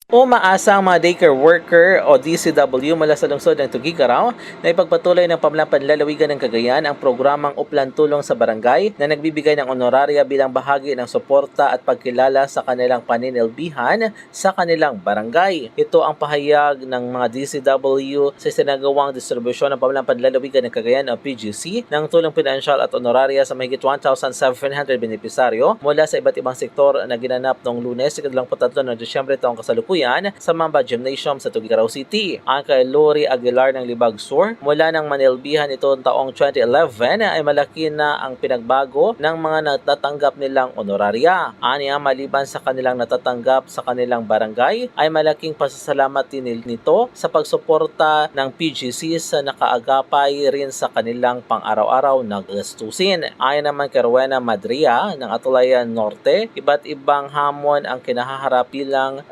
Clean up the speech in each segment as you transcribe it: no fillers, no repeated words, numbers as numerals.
Umaasa ang mga daycare worker o DCW mula sa lungsod ng Tuguegarao na ipagpatuloy ng pamahalang panlalawigan ng Cagayan ang programang Uplan Tulong sa Barangay na nagbibigay ng honoraria bilang bahagi ng suporta at pagkilala sa kanilang paninilbihan sa kanilang barangay. Ito ang pahayag ng mga DCW sa sinagawang distribusyon ng pamahalang panlalawigan ng Cagayan o PGC ng tulong pinansyal at honoraria sa mahigit 1,700 benepisaryo mula sa iba't ibang sektor na ginanap noong Lunes, 23 ng Disyembre taong kasalukuyan sa Mamba Gymnasium sa Tuguegarao City. Ang kay Lori Aguilar ng Libag Sur, mula ng manilbihan ito taong 2011 ay malaki na ang pinagbago ng mga natatanggap nilang honoraria. Aniya, maliban sa kanilang natatanggap sa kanilang barangay, ay malaking pasasalamat din nito sa pagsuporta ng PGC sa nakaagapay rin sa kanilang pang-araw-araw na gastusin. Ayon naman kay Rowena Madria ng Atulayan Norte, iba't ibang hamon ang kinahaharap bilang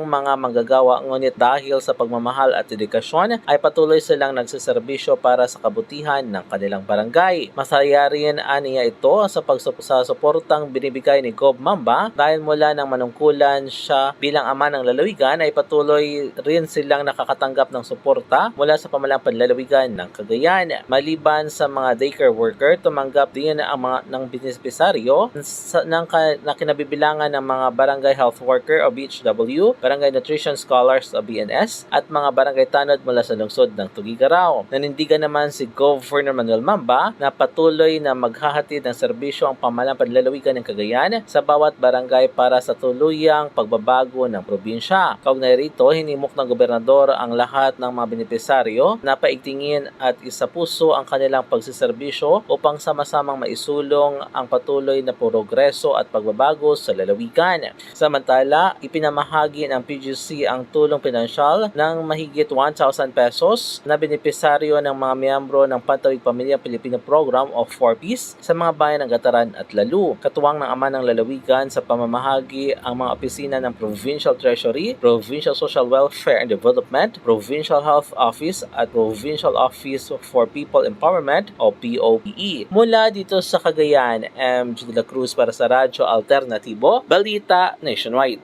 mga manggagawa, ngunit dahil sa pagmamahal at dedikasyon ay patuloy silang nagseserbisyo para sa kabutihan ng kanilang barangay. Masaya rin aniya ito sa suportang binibigay ni Gob Mamba dahil mula ng manungkulan siya bilang ama ng lalawigan ay patuloy rin silang nakakatanggap ng suporta mula sa pamahalang panlalawigan ng Cagayan. Maliban sa mga daycare worker, tumanggap din ang mga ng benepisaryo na kinabibilangan ng mga barangay health worker o BHW, Barangay Nutrition Scholars o BNS, at mga barangay tanod mula sa lungsod ng Tuguegarao. Nanindigan naman si Governor Manuel Mamba na patuloy na maghahatid ng serbisyo ang pamahalang panlalawigan ng Cagayan sa bawat barangay para sa tuluyang pagbabago ng probinsya. Kaugnay rito, hinimok ng gobernador ang lahat ng mga benepisaryo na paigtingin at isapuso ang kanilang pagsiserbisyo upang sama-samang maisulong ang patuloy na progreso at pagbabago sa lalawigan. Samantala, ipinamahagi ng PGC ang tulong pinansyal ng mahigit 1,000 pesos na benepisaryo ng mga miyembro ng Pantawid Pamilya Pilipino Program o 4Ps sa mga bayan ng Gataran at Lalu. Katuwang ng ama ng lalawigan sa pamamahagi ang mga opisina ng Provincial Treasury, Provincial Social Welfare and Development, Provincial Health Office at Provincial Office for People Empowerment o POPE. Mula dito sa Cagayan, MJ de la Cruz para sa Radyo Alternatibo, Balita Nationwide.